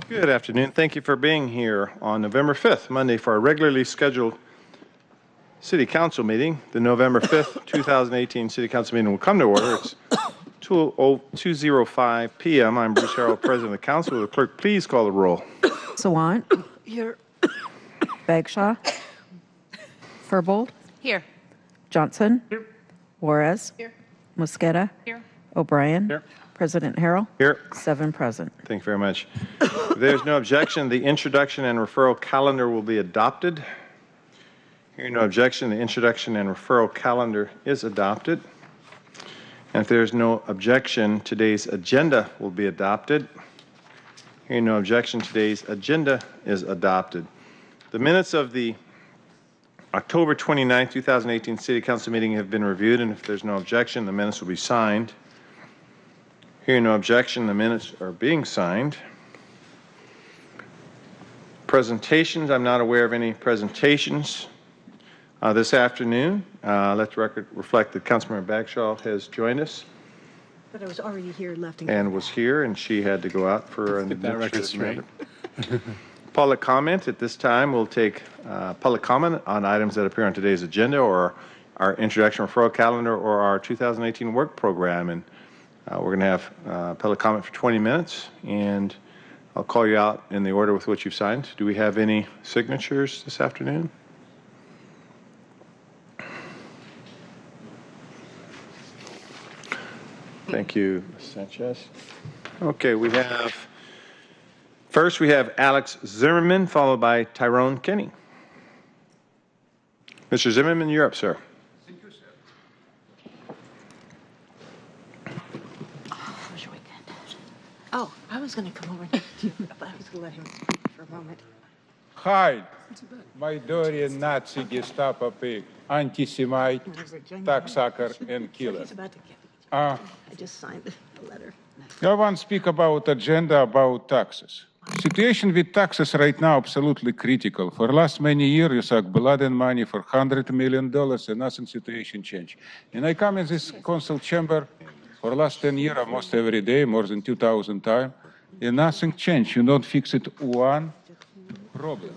Good afternoon. Thank you for being here on November 5th, Monday, for our regularly scheduled City Council meeting. The November 5th, 2018 City Council meeting will come to order. It's 2:05 p.m. I'm Bruce Harrell, President of the Council. Will the clerk please call the roll? Sawant. Here. Bagshaw. Furbold. Here. Johnson. Here. Juarez. Here. Mosqueda. Here. O'Brien. Here. President Harrell. Here. 7 present. Thank you very much. If there's no objection, the introduction and referral calendar will be adopted. Hearing no objection, the introduction and referral calendar is adopted. And if there's no objection, today's agenda will be adopted. Hearing no objection, today's agenda is adopted. The minutes of the October 29, 2018 City Council meeting have been reviewed, and if there's no objection, the minutes will be signed. Hearing no objection, the minutes are being signed. Presentations, I'm not aware of any presentations this afternoon. Let the record reflect that Councilmember Bagshaw has joined us. But I was already here, left and was here, and she had to go out for an that record straight. Public comment at this time. We'll take public comment on items that appear on today's agenda or our introduction referral calendar or our 2018 work program. And we're going to have public comment for 20 minutes, and I'll call you out in the order with which you've signed. Do we have any signatures this afternoon? Thank you, Ms. Sanchez. Okay, first we have Alex Zimmerman, followed by Tyrone Kenny. Mr. Zimmerman, you're up, sir. Thank you, sir. How was your weekend? Oh, I was going to come over to you, but I was going to let him speak for a moment. Hide. Майдори, Nazi, Gestapo pig, anti-Semite, tax sucker, and killer. He's about to get I just signed the letter. I want to speak about agenda about taxes. Situation with taxes right now absolutely critical. For last many years, you suck blood and money for $100 million, and nothing situation change. And I come in this council chamber for last 10 years, almost every day, more than 2,000 times, and nothing changed. You don't fix it one problem.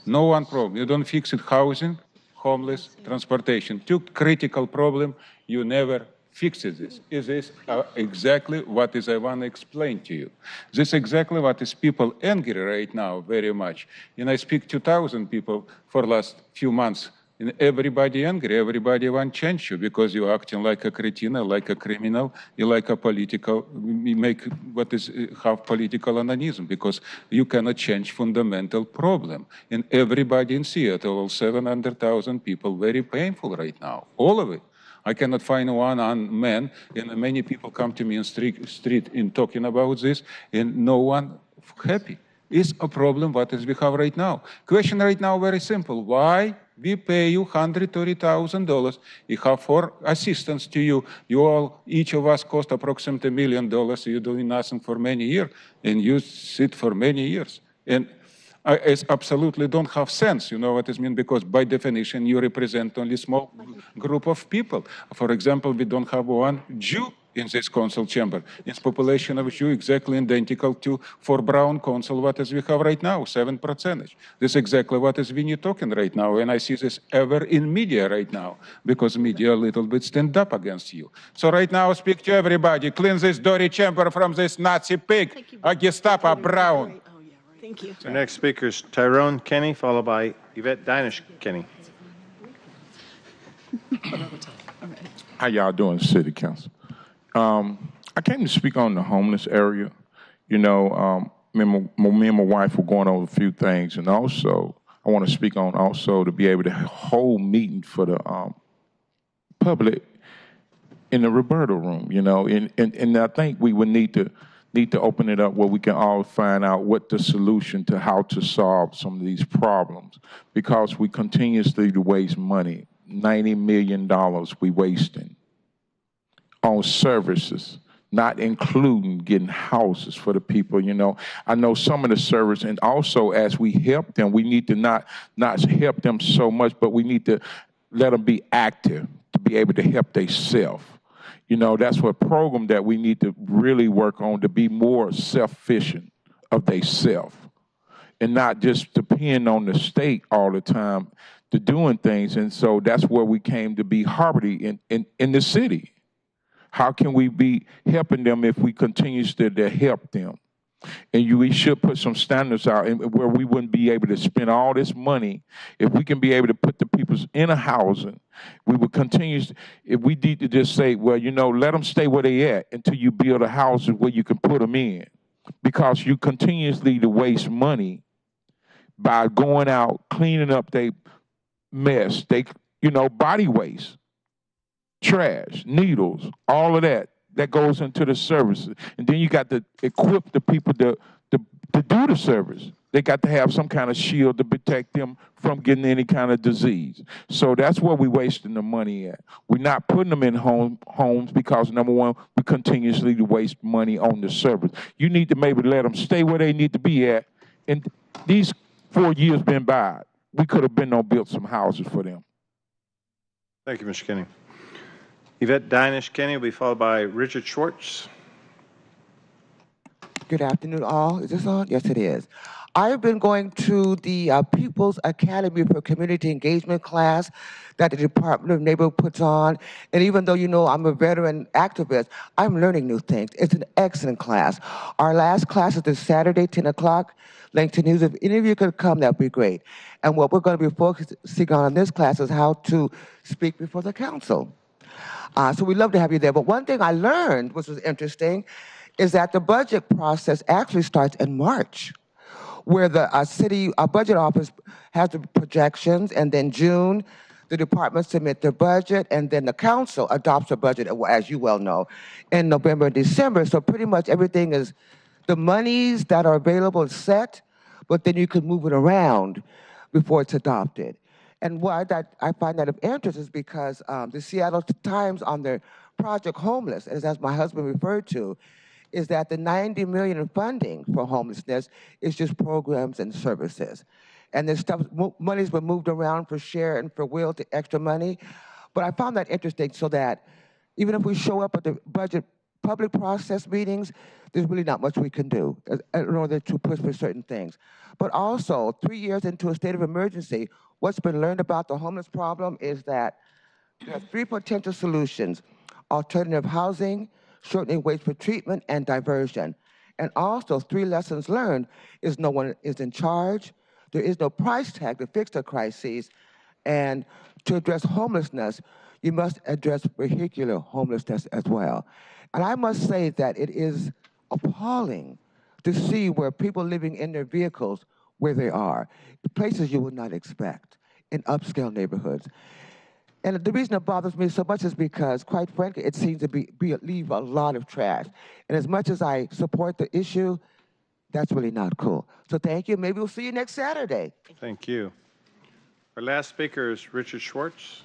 No one problem. You don't fix it housing, homeless, transportation. Two critical problems you never fixes this. Is this exactly what is I want to explain to you? This exactly what is people angry right now very much. And I speak to 2,000 people for last few months. And everybody angry, everybody want change you because you're acting like a cretin, like a criminal, you like a political, you make what is have political anonism because you cannot change fundamental problem. And everybody in Seattle, all 700,000 people, very painful right now, all of it. I cannot find one man, and many people come to me in street in talking about this, and no one happy. It's a problem what is we have right now. Question right now very simple. Why we pay you $130,000? You have 4 assistants to you. You all, each of us cost approximately $1 million. You're doing nothing for many years, and you sit for many years. And it absolutely don't have sense, you know what I mean? Because by definition, you represent only small group of people. For example, we don't have one Jew in this council chamber. Its population of Jew exactly identical to for Brown council, what is we have right now, 7%. This is exactly what is we need talking right now. And I see this ever in media right now, because media a little bit stand up against you. So right now, speak to everybody, clean this dirty chamber from this Nazi pig, a Gestapo Brown. Thank you. Our next speaker is Tyrone Kenny, followed by Evette Danish Kenny. How y'all doing, City Council? I came to speak on the homeless area. You know, me and my wife were going over a few things, and also I want to speak on also to be able to hold meeting for the public in the Roberta room. You know, and I think we would need to open it up where we can all find out what the solution to how to solve some of these problems, because we continuously waste money. $90 million we wasting on services, not including getting houses for the people, you know. I know some of the service, and also as we help them, we need to not help them so much, but we need to let them be active to be able to help themselves. You know, that's what program that we need to really work on to be more self-sufficient of themselves and not just depend on the state all the time to doing things. And so that's where we came to be Harmony in the city. How can we be helping them if we continue to help them? And we should put some standards out where we wouldn't be able to spend all this money. If we can be able to put the people in a housing, we would continue. If we need to just say, well, you know, let them stay where they at until you build a house where you can put them in. Because you continuously to waste money by going out, cleaning up their mess, body waste, trash, needles, all of that goes into the services. And then you got to equip the people to do the service. They got to have some kind of shield to protect them from getting any kind of disease. So that's where we're wasting the money at. We're not putting them in homes because, number one, we continuously waste money on the service. You need to maybe let them stay where they need to be at. And these 4 years been by. We could have built some houses for them. Thank you, Mr. Kenny. Evette Danish Kenny will be followed by Richard Schwartz. Good afternoon, all. Is this on? Yes, it is. I've been going to the People's Academy for Community Engagement class that the Department of Neighborhood puts on. And even though you know I'm a veteran activist, I'm learning new things. It's an excellent class. Our last class is this Saturday, 10 o'clock. Link to news. If any of you could come, that'd be great. And what we're going to be focusing on in this class is how to speak before the council. So we'd love to have you there. But one thing I learned, which was interesting, is that the budget process actually starts in March, where the city budget office has the projections, and then June, the departments submit their budget, and then the council adopts a budget, as you well know, in November and December. So pretty much everything is, the monies that are available is set, but then you can move it around before it's adopted. And why that I find that of interest is because the Seattle Times on their Project Homeless, as my husband referred to, is that the $90 million in funding for homelessness is just programs and services. And there's stuff, money's been moved around for share and for will to extra money. But I found that interesting so that even if we show up at the budget public process meetings, there's really not much we can do in order to push for certain things. But also, 3 years into a state of emergency, what's been learned about the homeless problem is that there are 3 potential solutions: alternative housing, shortening waits for treatment, and diversion. And also, 3 lessons learned is no one is in charge, there is no price tag to fix the crises, and to address homelessness, you must address vehicular homelessness as well. And I must say that it is appalling to see where people living in their vehicles, where they are, places you would not expect, in upscale neighborhoods. And the reason it bothers me so much is because, quite frankly, it seems to leave a lot of trash. And as much as I support the issue, that's really not cool. So thank you. Maybe we'll see you next Saturday. Thank you. Our last speaker is Richard Schwartz.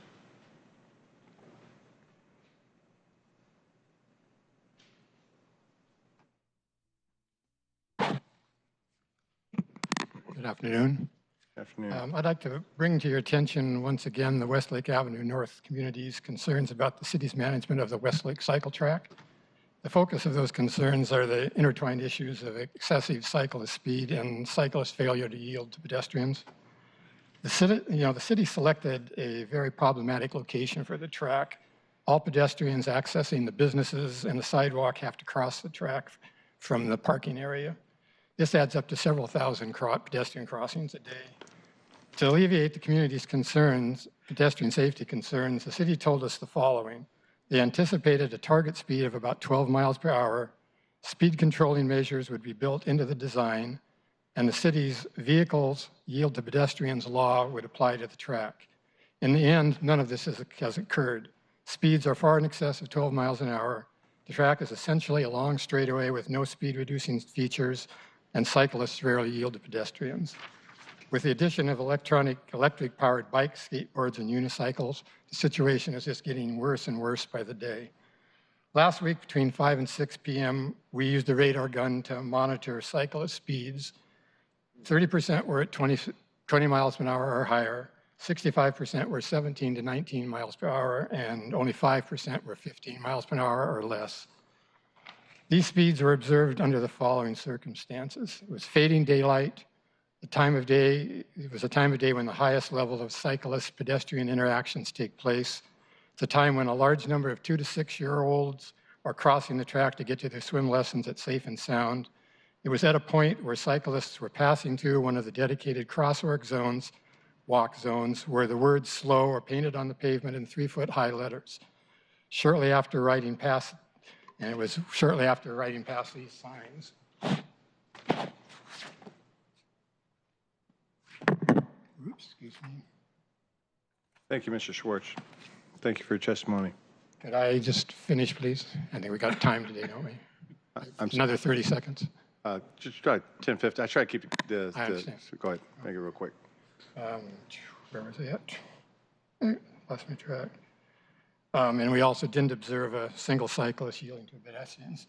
Good afternoon. Good afternoon. I'd like to bring to your attention once again the Westlake Avenue North community's concerns about the city's management of the Westlake cycle track. The focus of those concerns are the intertwined issues of excessive cyclist speed and cyclist failure to yield to pedestrians. The city selected a very problematic location for the track. All pedestrians accessing the businesses and the sidewalk have to cross the track from the parking area. This adds up to several thousand pedestrian crossings a day. To alleviate the community's concerns, pedestrian safety concerns, the city told us the following. They anticipated a target speed of about 12 miles per hour. Speed controlling measures would be built into the design, and the city's vehicles yield to pedestrians law would apply to the track. In the end, none of this has occurred. Speeds are far in excess of 12 miles an hour. The track is essentially a long straightaway with no speed reducing features, and cyclists rarely yield to pedestrians. With the addition of electric-powered bikes, skateboards, and unicycles, the situation is just getting worse and worse by the day. Last week, between 5 and 6 p.m., we used a radar gun to monitor cyclist speeds. 30% were at 20 miles an hour or higher, 65% were 17 to 19 miles per hour, and only 5% were 15 miles per hour or less. These speeds were observed under the following circumstances. It was fading daylight, it was a time of day when the highest level of cyclist-pedestrian interactions take place. It's a time when a large number of 2 to 6-year-olds are crossing the track to get to their swim lessons at Safe and Sound. It was at a point where cyclists were passing through one of the dedicated crosswalk zones, where the words slow are painted on the pavement in 3-foot-high letters. Shortly after riding past, and it was shortly after riding past these signs. Oops, excuse me. Thank you, Mr. Schwartz. Thank you for your testimony. Could I just finish, please? I think we got time today, don't we? Another 30 seconds. Just try 10, 15. I try to keep the I understand. go ahead, make it real quick. Where was I at? Lost my track. And we also didn't observe a single cyclist yielding to pedestrians.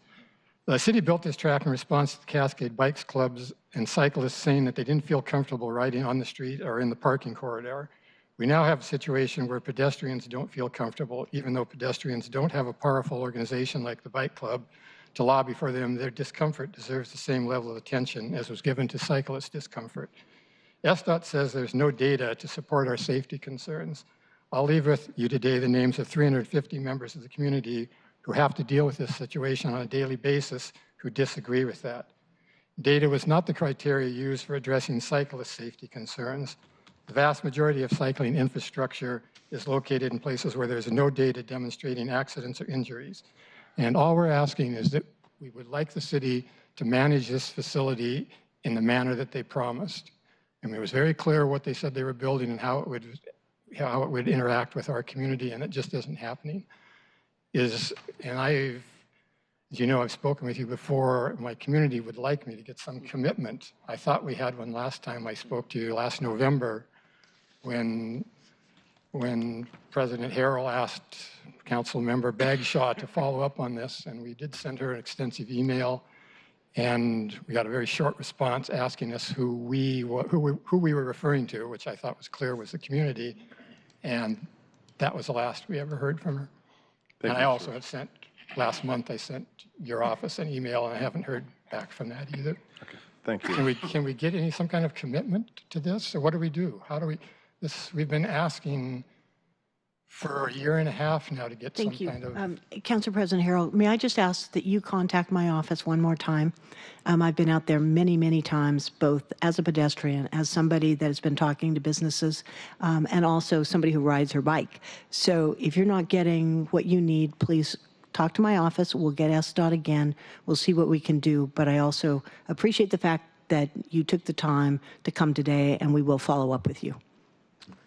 The city built this track in response to the Cascade Bikes Clubs and cyclists saying that they didn't feel comfortable riding on the street or in the parking corridor. We now have a situation where pedestrians don't feel comfortable, even though pedestrians don't have a powerful organization like the Bike Club to lobby for them. Their discomfort deserves the same level of attention as was given to cyclist discomfort. SDOT says there's no data to support our safety concerns. I'll leave with you today the names of 350 members of the community who have to deal with this situation on a daily basis who disagree with that. Data was not the criteria used for addressing cyclist safety concerns. The vast majority of cycling infrastructure is located in places where there's no data demonstrating accidents or injuries. And all we're asking is that we would like the city to manage this facility in the manner that they promised. And it was very clear what they said they were building and how it would interact with our community, and it just isn't happening. And as you know, I've spoken with you before, my community would like me to get some commitment. I thought we had one last time I spoke to you last November when President Harrell asked Council Member Bagshaw to follow up on this, and we did send her an extensive email, and we got a very short response asking us who we were referring to, which I thought was clear was the community, and that was the last we ever heard from her. And I also have sent, last month I sent your office an email, and I haven't heard back from that either. Okay, thank you. Can we get some kind of commitment to this, or what do we do? How do we? We've been asking for a year and a half now to get some kind of... Council President Harrell, may I just ask that you contact my office one more time? I've been out there many, many times, both as a pedestrian, as somebody that has been talking to businesses, and also somebody who rides her bike. So if you're not getting what you need, please talk to my office. We'll get SDOT again. We'll see what we can do. But I also appreciate the fact that you took the time to come today, and we will follow up with you.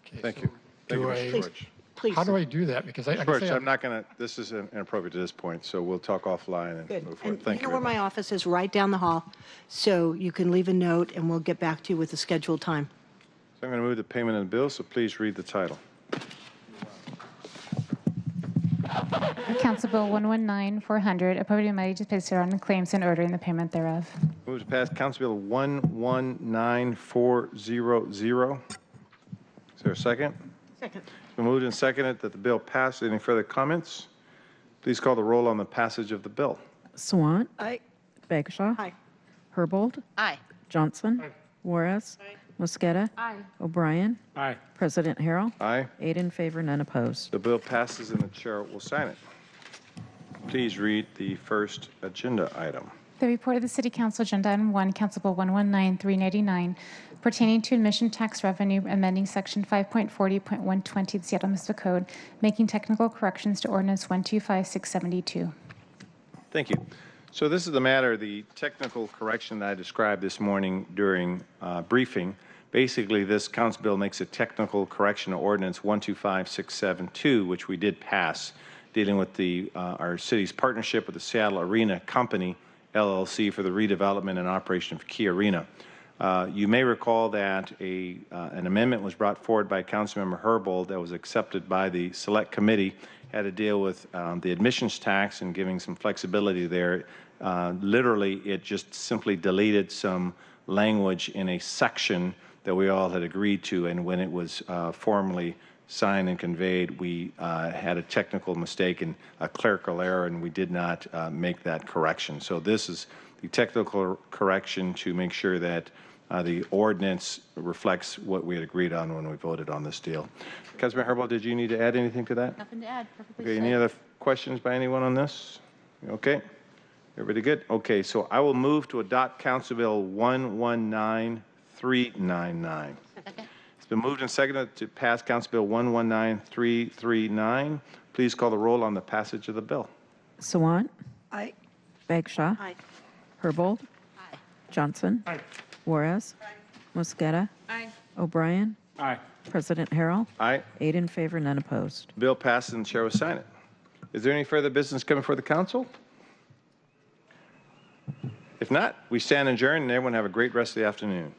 Okay, Thank you. Thank you, Mr. Schwartz. Please. How do I do that? Because Schwartz, I'm not going to, this is inappropriate to this point, so we'll talk offline and Good. move forward. And Thank you you know where very my much. office is, right down the hall, so you can leave a note, and we'll get back to you with the scheduled time. So I'm going to move the payment of the bill, so please read the title. Council Bill 119-400, appropriating money to place on the claims and ordering the payment thereof. Move to pass Council Bill 119400. Is there a second? Second. It's been moved and seconded that the bill pass. Any further comments? Please call the roll on the passage of the bill. Swant. Aye. Bagshaw. Aye. Herbold. Aye. Johnson. Juarez. Mosqueda. Aye. O'Brien. Aye. President Harrell. Aye. 8 in favor, none opposed. The bill passes and the chair will sign it. Please read the first agenda item. The report of the City Council, Agenda Item 1, Council Bill 119-399, pertaining to admission tax revenue, amending Section 5.40.120 of the Seattle Municipal Code, making technical corrections to Ordinance 125672. Thank you. So this is the matter, the technical correction that I described this morning during briefing. Basically, this council bill makes a technical correction to Ordinance 125672, which we did pass, dealing with our city's partnership with the Seattle Arena Company, LLC, for the redevelopment and operation of Key Arena. You may recall that an amendment was brought forward by Councilmember Herbold that was accepted by the Select Committee, had to deal with the admissions tax and giving some flexibility there. Literally, it just simply deleted some language in a section that we all had agreed to, and when it was formally signed and conveyed, we had a technical mistake and a clerical error, and we did not make that correction. So this is the technical correction to make sure that the ordinance reflects what we had agreed on when we voted on this deal. Councilman Herbold, did you need to add anything to that? Nothing to add. Perfectly Okay, said. any other questions by anyone on this? Okay, everybody good? Okay, so I will move to adopt Council Bill 119399. It's been moved and seconded to pass Council Bill 119339. Please call the roll on the passage of the bill. Sawant. Aye. Bagshaw. Aye. Herbold. Aye. Johnson. Juarez. Mosqueda. Aye. O'Brien. Aye. President Harrell. Aye. 8 in favor, none opposed. Bill passes and the chair will sign it. Is there any further business coming before the council? If not, we stand adjourned and everyone have a great rest of the afternoon.